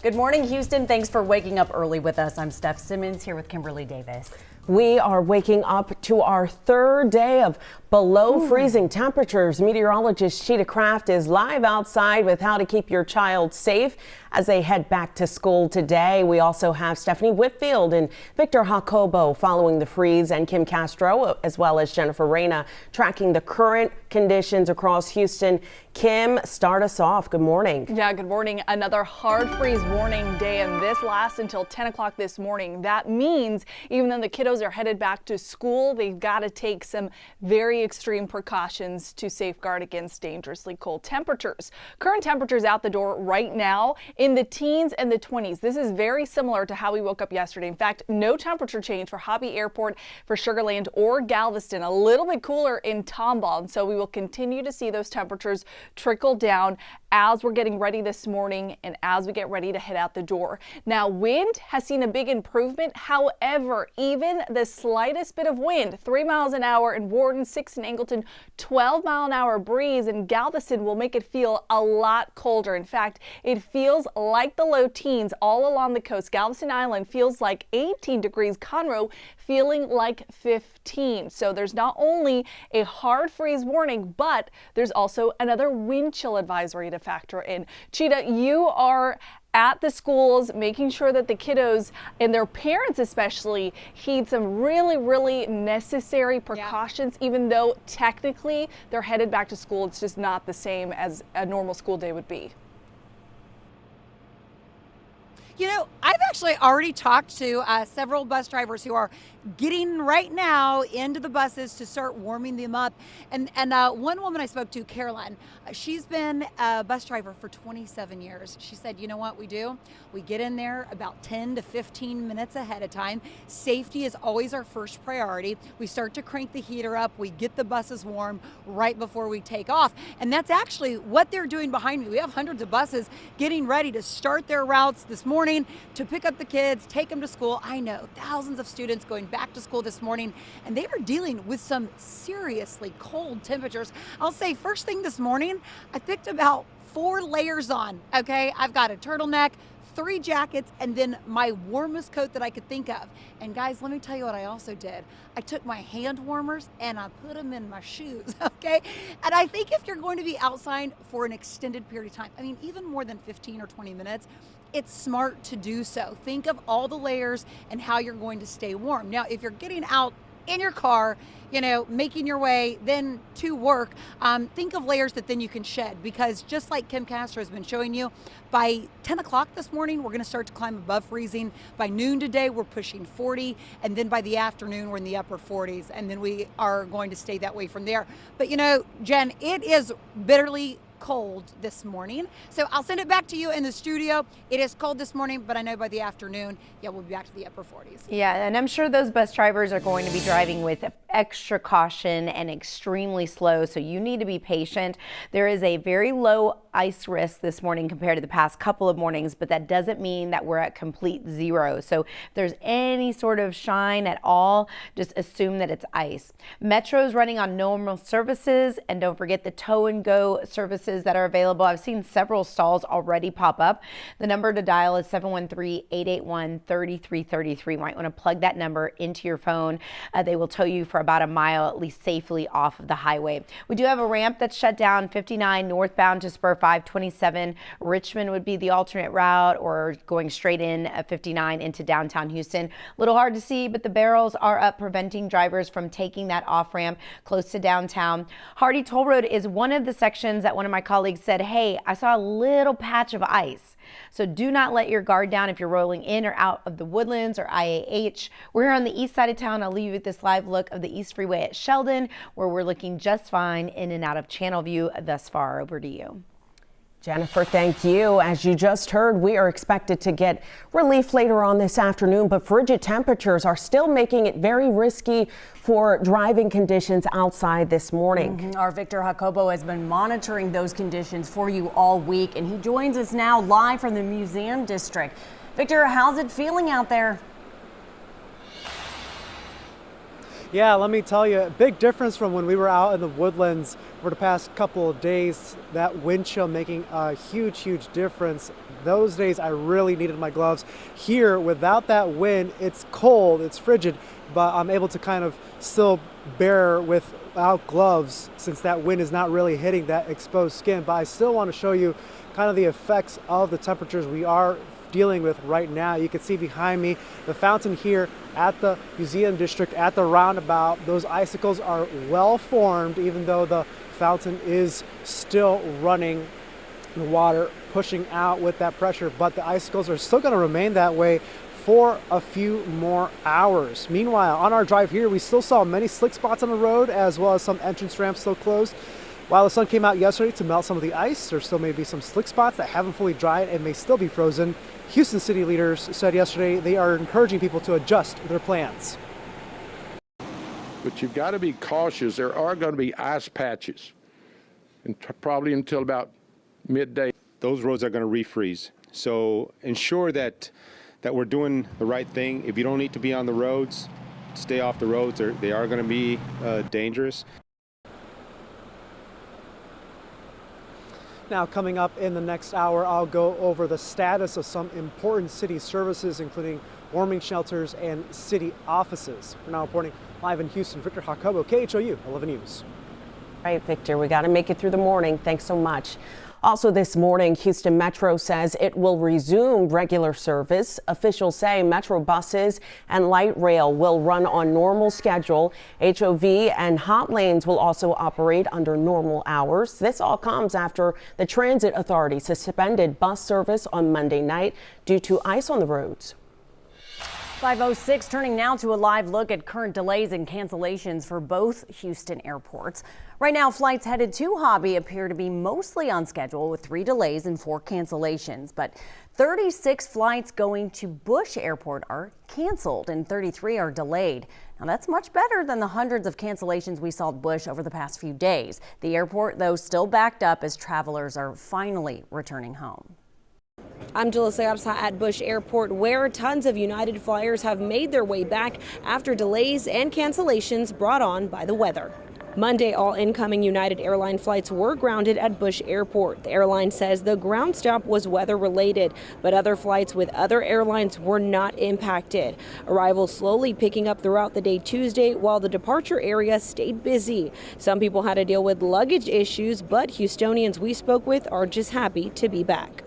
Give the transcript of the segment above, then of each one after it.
Good morning, Houston. Thanks for waking up early with us. I'm Steph Simmons here with Kimberly Davis. We are waking up to our third day of below freezing temperatures. Meteorologist Sheeta Kraft is live outside with how to keep your child safe as they head back to school today. We also have Stephanie Whitfield and Victor Jacobo following the freeze, and Kim Castro, as well as Jennifer Reyna, tracking the current conditions across Houston. Kim, start us off. Good morning. Yeah, good morning. Another hard freeze warning day, and this lasts until 10 o'clock this morning. That means even though the kiddos are headed back to school, they've got to take some very extreme precautions to safeguard against dangerously cold temperatures. Current temperatures out the door right now in the teens and the 20s. This is very similar to how we woke up yesterday. In fact, no temperature change for Hobby Airport, for Sugar Land, or Galveston. A little bit cooler in Tomball, and so we will continue to see those temperatures trickle down as we're getting ready this morning and as we get ready to head out the door. Now, wind has seen a big improvement. However, even the slightest bit of wind, 3 miles an hour in Warden, 6 in Angleton, 12-mile-an-hour breeze in Galveston will make it feel a lot colder. In fact, it feels like the low teens all along the coast. Galveston Island feels like 18 degrees. Conroe feeling like 15. So there's not only a hard freeze warning, but there's also another wind chill advisory to factor in. Cheetah, you are at the schools, making sure that the kiddos and their parents especially heed some really necessary precautions, even though technically they're headed back to school. It's just not the same as a normal school day would be. You know, I've actually already talked to several bus drivers who are getting right now into the buses to start warming them up. And one woman I spoke to, Caroline, she's been a bus driver for 27 years. She said, you know what we do? We get in there about 10 to 15 minutes ahead of time. Safety is always our first priority. We start to crank the heater up. We get the buses warm right before we take off. And that's actually what they're doing behind me. We have hundreds of buses getting ready to start their routes this morning to pick up the kids, take them to school. I know thousands of students going back to school this morning, and they are dealing with some seriously cold temperatures. I'll say first thing this morning, I picked about 4 layers on, okay? I've got a turtleneck, 3 jackets, and then my warmest coat that I could think of. And guys, let me tell you what I also did. I took my hand warmers and I put them in my shoes, okay? And I think if you're going to be outside for an extended period of time, I mean, even more than 15 or 20 minutes, it's smart to do so. Think of all the layers and how you're going to stay warm. Now, if you're getting out in your car, you know, making your way then to work, think of layers that then you can shed, because just like Kim Castro has been showing you, by 10 o'clock this morning, we're going to start to climb above freezing. By noon today, we're pushing 40, and then by the afternoon, we're in the upper 40s, and then we are going to stay that way from there. But you know, Jen, it is bitterly cold this morning. So I'll send it back to you in the studio. It is cold this morning, but I know by the afternoon, yeah, we'll be back to the upper 40s. Yeah, and I'm sure those bus drivers are going to be driving with extra caution and extremely slow, so you need to be patient. There is a very low ice risk this morning compared to the past couple of mornings, but that doesn't mean that we're at complete zero. So if there's any sort of shine at all, just assume that it's ice. Metro's running on normal services, and don't forget the tow and go services that are available. I've seen several stalls already pop up. The number to dial is 713-881-3333. You might want to plug that number into your phone. They will tow you for about a mile at least safely off of the highway. We do have a ramp that's shut down, 59 northbound to spur 527. Richmond would be the alternate route, or going straight in at 59 into downtown Houston. A little hard to see, but the barrels are up, preventing drivers from taking that off ramp close to downtown. Hardy Toll Road is one of the sections that one of my colleagues said, hey, I saw a little patch of ice. So do not let your guard down if you're rolling in or out of the Woodlands or IAH. We're here on the east side of town. I'll leave you with this live look of the East Freeway at Sheldon, where we're looking just fine in and out of Channel View thus far. Over to you. Jennifer, thank you. As you just heard, we are expected to get relief later on this afternoon, but frigid temperatures are still making it very risky for driving conditions outside this morning. Our Victor Jacobo has been monitoring those conditions for you all week, and he joins us now live from the Museum District. Victor, how's it feeling out there? Yeah, let me tell you, a big difference from when we were out in the Woodlands for the past couple of days. That wind chill making a huge difference. Those days I really needed my gloves. Here, without that wind, it's cold, it's frigid, but I'm able to kind of still bear without gloves since that wind is not really hitting that exposed skin. But I still want to show you kind of the effects of the temperatures we are dealing with right now. You can see behind me the fountain here at the museum district at the roundabout. Those icicles are well formed, even though the fountain is still running, the water pushing out with that pressure, but the icicles are still going to remain that way for a few more hours. Meanwhile, on our drive here, we still saw many slick spots on the road, as well as some entrance ramps still closed. While the sun came out yesterday to melt some of the ice, there still may be some slick spots that haven't fully dried and may still be frozen. Houston city leaders said yesterday they are encouraging people to adjust their plans. But you've got to be cautious. There are going to be ice patches, and probably until about midday. Those roads are going to refreeze. So ensure that we're doing the right thing. If you don't need to be on the roads, stay off the roads. They are going to be dangerous. Now, coming up in the next hour, I'll go over the status of some important city services, including warming shelters and city offices. We're now reporting live in Houston, Victor Jacobo, KHOU 11 News. All right, Victor, we got to make it through the morning. Thanks so much. Also this morning, Houston Metro says it will resume regular service. Officials say Metro buses and light rail will run on normal schedule. HOV and hot lanes will also operate under normal hours. This all comes after the Transit Authority suspended bus service on Monday night due to ice on the roads. 5:06, turning now to a live look at current delays and cancellations for both Houston airports. Right now, flights headed to Hobby appear to be mostly on schedule with 3 delays and 4 cancellations. But 36 flights going to Bush Airport are canceled and 33 are delayed. Now, that's much better than the hundreds of cancellations we saw at Bush over the past few days. The airport, though, still backed up as travelers are finally returning home. I'm Jill Sayabsa at Bush Airport, where tons of United flyers have made their way back after delays and cancellations brought on by the weather. Monday, all incoming United Airline flights were grounded at Bush Airport. The airline says the ground stop was weather related, but other flights with other airlines were not impacted. Arrivals slowly picking up throughout the day Tuesday, while the departure area stayed busy. Some people had to deal with luggage issues, but Houstonians we spoke with are just happy to be back.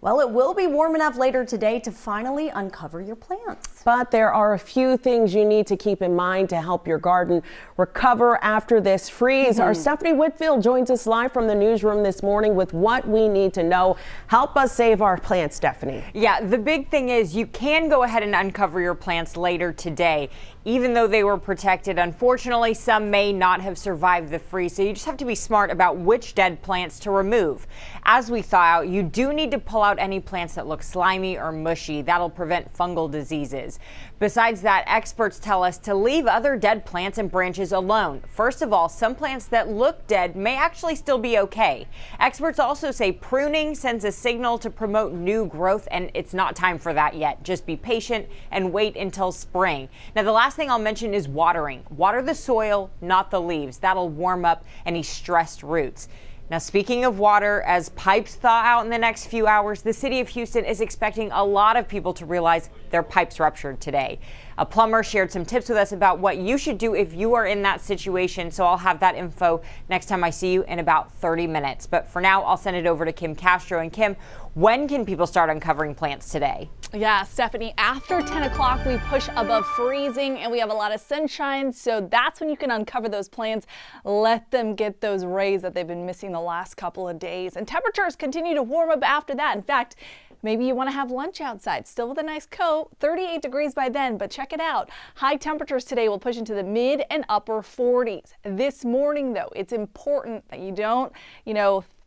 Well, it will be warm enough later today to finally uncover your plants. But there are a few things you need to keep in mind to help your garden recover after this freeze. Our Stephanie Whitfield joins us live from the newsroom this morning with what we need to know. Help us save our plants, Stephanie. Yeah, the big thing is you can go ahead and uncover your plants later today. Even though they were protected, unfortunately, some may not have survived the freeze, so you just have to be smart about which dead plants to remove. As we thaw out, you do need to pull out any plants that look slimy or mushy. That'll prevent fungal diseases. Besides that, experts tell us to leave other dead plants and branches alone. First of all, some plants that look dead may actually still be okay. Experts also say pruning sends a signal to promote new growth, and it's not time for that yet. Just be patient and wait until spring. Now, the last thing I'll mention is watering. Water the soil, not the leaves. That'll warm up any stressed roots. Now, speaking of water, as pipes thaw out in the next few hours, the city of Houston is expecting a lot of people to realize their pipes ruptured today. A plumber shared some tips with us about what you should do if you are in that situation. So I'll have that info next time I see you in about 30 minutes. But for now, I'll send it over to Kim Castro. And Kim, when can people start uncovering plants today? Yeah, Stephanie, after 10 o'clock, we push above freezing and we have a lot of sunshine. So that's when you can uncover those plants. Let them get those rays that they've been missing the last couple of days. And temperatures continue to warm up after that. In fact, maybe you want to have lunch outside, still with a nice coat, 38 degrees by then, but check it out. High temperatures today will push into the mid and upper 40s. This morning, though, it's important that you don't,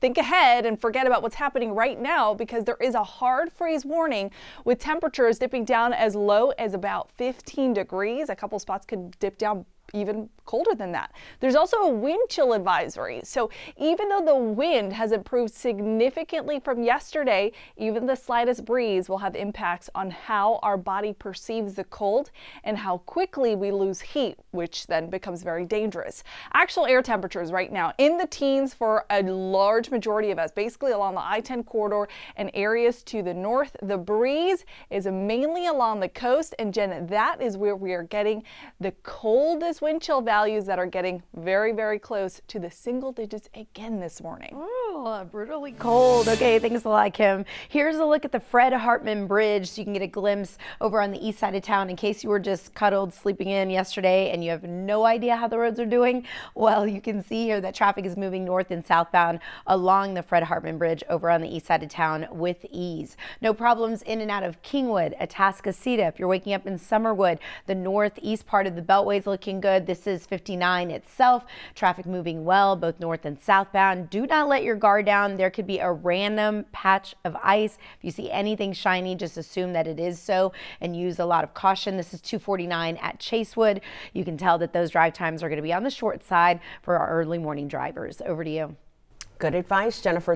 think ahead and forget about what's happening right now, because there is a hard freeze warning with temperatures dipping down as low as about 15 degrees. A couple spots could dip down even colder than that. There's also a wind chill advisory. So even though the wind has improved significantly from yesterday, even the slightest breeze will have impacts on how our body perceives the cold and how quickly we lose heat, which then becomes very dangerous. Actual air temperatures right now in the teens for a large majority of us, basically along the I-10 corridor and areas to the north. The breeze is mainly along the coast, and Jen, that is where we are getting the coldest wind chill values that are getting very, very close to the single digits again this morning. Oh, brutally cold. Okay, thanks a lot, Kim. Here's a look at the Fred Hartman Bridge so you can get a glimpse over on the east side of town in case you were just cuddled sleeping in yesterday and you have no idea how the roads are doing. Well, you can see here that traffic is moving north and southbound along the Fred Hartman Bridge over on the east side of town with ease. No problems in and out of Kingwood, Atascocita. If you're waking up in Summerwood, the northeast part of the Beltway is looking good. This is 59 itself. Traffic moving well, both north and southbound. Do not let your guard down. There could be a random patch of ice. If you see anything shiny, just assume that it is so and use a lot of caution. This is 249 at Chasewood. You can tell that those drive times are going to be on the short side for our early morning drivers. Over to you. Good advice, Jennifer.